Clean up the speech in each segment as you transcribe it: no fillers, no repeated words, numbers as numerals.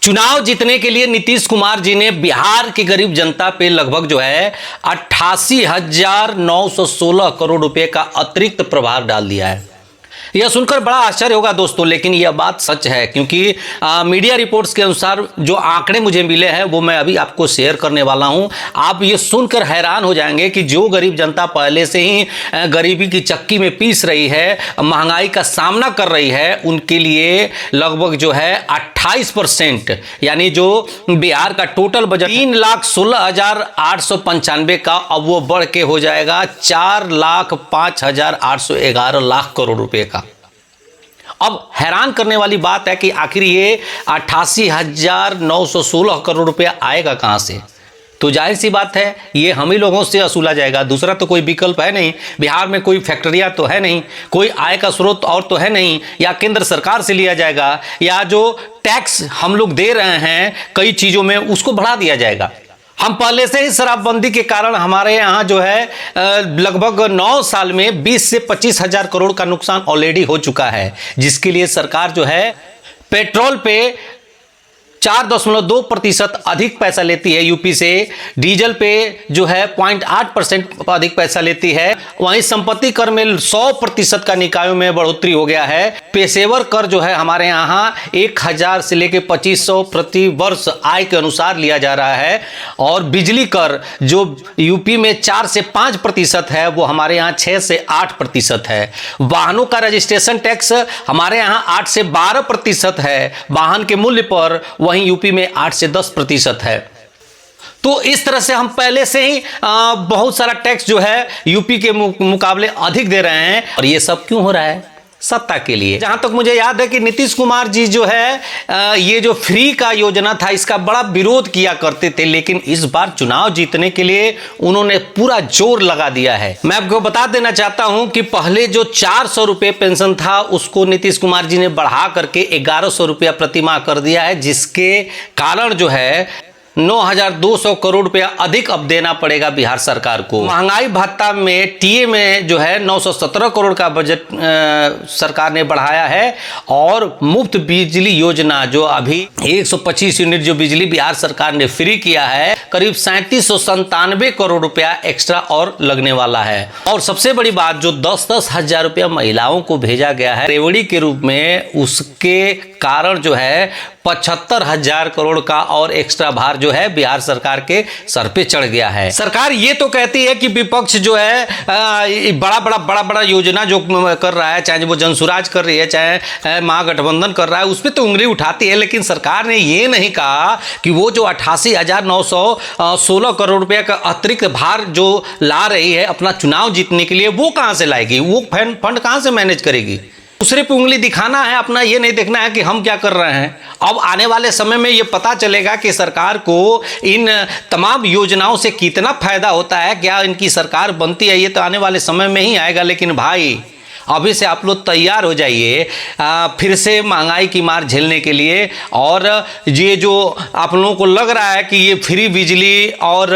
चुनाव जीतने के लिए नीतीश कुमार जी ने बिहार की गरीब जनता पे लगभग जो है 88,916 करोड़ रुपए का अतिरिक्त प्रभार डाल दिया है। यह सुनकर बड़ा आश्चर्य होगा दोस्तों, लेकिन यह बात सच है क्योंकि मीडिया रिपोर्ट्स के अनुसार जो आंकड़े मुझे मिले हैं वो मैं अभी आपको शेयर करने वाला हूं। आप ये सुनकर हैरान हो जाएंगे कि जो गरीब जनता पहले से ही गरीबी की चक्की में पीस रही है, महंगाई का सामना कर रही है, उनके लिए लगभग जो है 28% यानी जो बिहार का टोटल बजट 3,16,895 का अब वो बढ़ के हो जाएगा 4,05,811 लाख करोड़ रुपए का। अब हैरान करने वाली बात है कि आखिर ये 88,916 करोड़ रुपया आएगा कहां से? तो जाहिर सी बात है ये हम ही लोगों से वसूला जाएगा, दूसरा तो कोई विकल्प है नहीं। बिहार में कोई फैक्ट्रियां तो है नहीं, कोई आय का स्रोत और तो है नहीं। या केंद्र सरकार से लिया जाएगा या जो टैक्स हम लोग दे रहे हैं कई चीजों में उसको बढ़ा दिया जाएगा। हम पहले से ही शराबबंदी के कारण हमारे यहाँ जो है लगभग 9 साल में 20 से 25 हजार करोड़ का नुकसान ऑलरेडी हो चुका है, जिसके लिए सरकार जो है पेट्रोल पे 4.2% अधिक पैसा लेती है यूपी से, डीजल पे जो है 0.8% अधिक पैसा लेती है। वहीं संपत्ति कर में 100% का निकायों में बढ़ोतरी हो गया है। पेशेवर कर जो है हमारे यहाँ 1,000 से लेकर 2,500 प्रति वर्ष आय के अनुसार लिया जा रहा है। और बिजली कर जो यूपी में 4 से 5% है वो हमारे यहाँ 6 से 8% है। वाहनों का रजिस्ट्रेशन टैक्स हमारे यहाँ 8 से 12% है वाहन के मूल्य पर, वहीं यूपी में 8 से 10% है। तो इस तरह से हम पहले से ही बहुत सारा टैक्स जो है यूपी के मुकाबले अधिक दे रहे हैं। और ये सब क्यों हो रहा है? सत्ता के लिए। जहां तक मुझे याद है कि नीतीश कुमार जी जो है ये जो फ्री का योजना था इसका बड़ा विरोध किया करते थे, लेकिन इस बार चुनाव जीतने के लिए उन्होंने पूरा जोर लगा दिया है। मैं आपको बता देना चाहता हूं कि पहले जो 400 रुपये पेंशन था उसको नीतीश कुमार जी ने बढ़ा करके 1,100 रुपया प्रतिमाह कर दिया है, जिसके कारण जो है 9,200 करोड़ रुपया अधिक अब देना पड़ेगा बिहार सरकार को। महंगाई भत्ता में टीए में जो है 917 करोड़ का बजट सरकार ने बढ़ाया है। और मुफ्त बिजली योजना जो अभी 125 यूनिट जो बिजली बिहार सरकार ने फ्री किया है, करीब 3797 करोड़ रुपया एक्स्ट्रा और लगने वाला है। और सबसे बड़ी बात जो 10-10 हजार रुपया महिलाओं को भेजा गया है रेवड़ी के रूप में, उसके कारण जो है 75,000 करोड़ का और एक्स्ट्रा भार जो है बिहार सरकार के सर पे चढ़ गया है। सरकार ये तो कहती है कि विपक्ष जो है बड़ा योजना जो कर रहा है, चाहे वो जनसुराज कर रही है चाहे महागठबंधन कर रहा है, उस पर तो उंगली उठाती है, लेकिन सरकार ने ये नहीं कहा कि वो जो 88,916 करोड़ रुपए का अतिरिक्त भार जो ला रही है अपना चुनाव जीतने के लिए, वो कहां से लाएगी, वो फंड कहां से मैनेज करेगी। दूसरे पे उंगली दिखाना है अपना, ये नहीं देखना है कि हम क्या कर रहे हैं। अब आने वाले समय में ये पता चलेगा कि सरकार को इन तमाम योजनाओं से कितना फायदा होता है, क्या इनकी सरकार बनती है, ये तो आने वाले समय में ही आएगा। लेकिन भाई अभी से आप लोग तैयार हो जाइए फिर से महंगाई की मार झेलने के लिए। और ये जो आप लोगों को लग रहा है कि ये फ्री बिजली और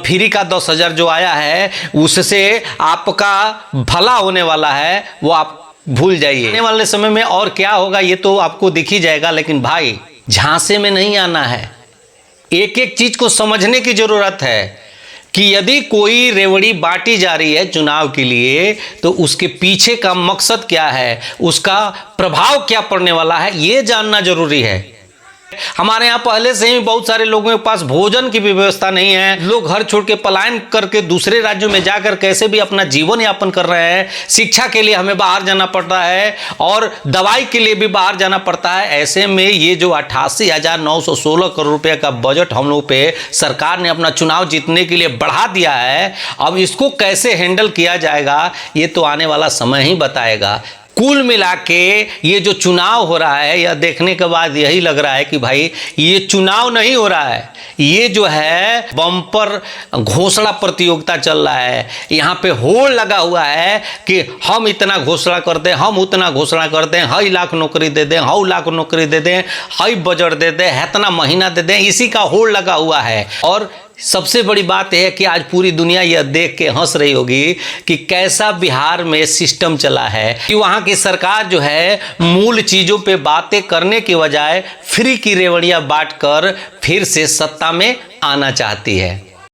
फ्री का 10,000 जो आया है उससे आपका भला होने वाला है, वो आप भूल जाइए। आने वाले समय में और क्या होगा ये तो आपको दिख ही जाएगा। लेकिन भाई झांसे में नहीं आना है, एक एक चीज को समझने की जरूरत है कि यदि कोई रेवड़ी बांटी जा रही है चुनाव के लिए तो उसके पीछे का मकसद क्या है, उसका प्रभाव क्या पड़ने वाला है, ये जानना जरूरी है। हमारे यहाँ पहले से ही बहुत सारे लोगों के पास भोजन की भी व्यवस्था नहीं है, लोग घर छोड़ के पलायन करके दूसरे राज्यों में जाकर कैसे भी अपना जीवन यापन कर रहे हैं। शिक्षा के लिए हमें बाहर जाना पड़ता है और दवाई के लिए भी बाहर जाना पड़ता है। ऐसे में ये जो 88,916 करोड़ रुपए का बजट हम लोग पे सरकार ने अपना चुनाव जीतने के लिए बढ़ा दिया है, अब इसको कैसे हैंडल किया जाएगा ये तो आने वाला समय ही बताएगा। कुल मिला के ये जो चुनाव हो रहा है यह देखने के बाद यही लग रहा है कि भाई ये चुनाव नहीं हो रहा है, ये जो है बम्पर घोषणा प्रतियोगिता चल रहा है। यहाँ पे होड़ लगा हुआ है कि हम इतना घोषणा करते हैं, हम उतना घोषणा करते हैं, 2.5 लाख नौकरी दे दें, 100 लाख नौकरी दे दें, 2.5 बजट दे दें, इतना महीना दे दें, इसी का होड़ लगा हुआ है। और सबसे बड़ी बात यह है कि आज पूरी दुनिया यह देख के हंस रही होगी कि कैसा बिहार में सिस्टम चला है कि वहाँ की सरकार जो है मूल चीज़ों पे बातें करने की बजाय फ्री की रेवड़ियाँ बांटकर फिर से सत्ता में आना चाहती है।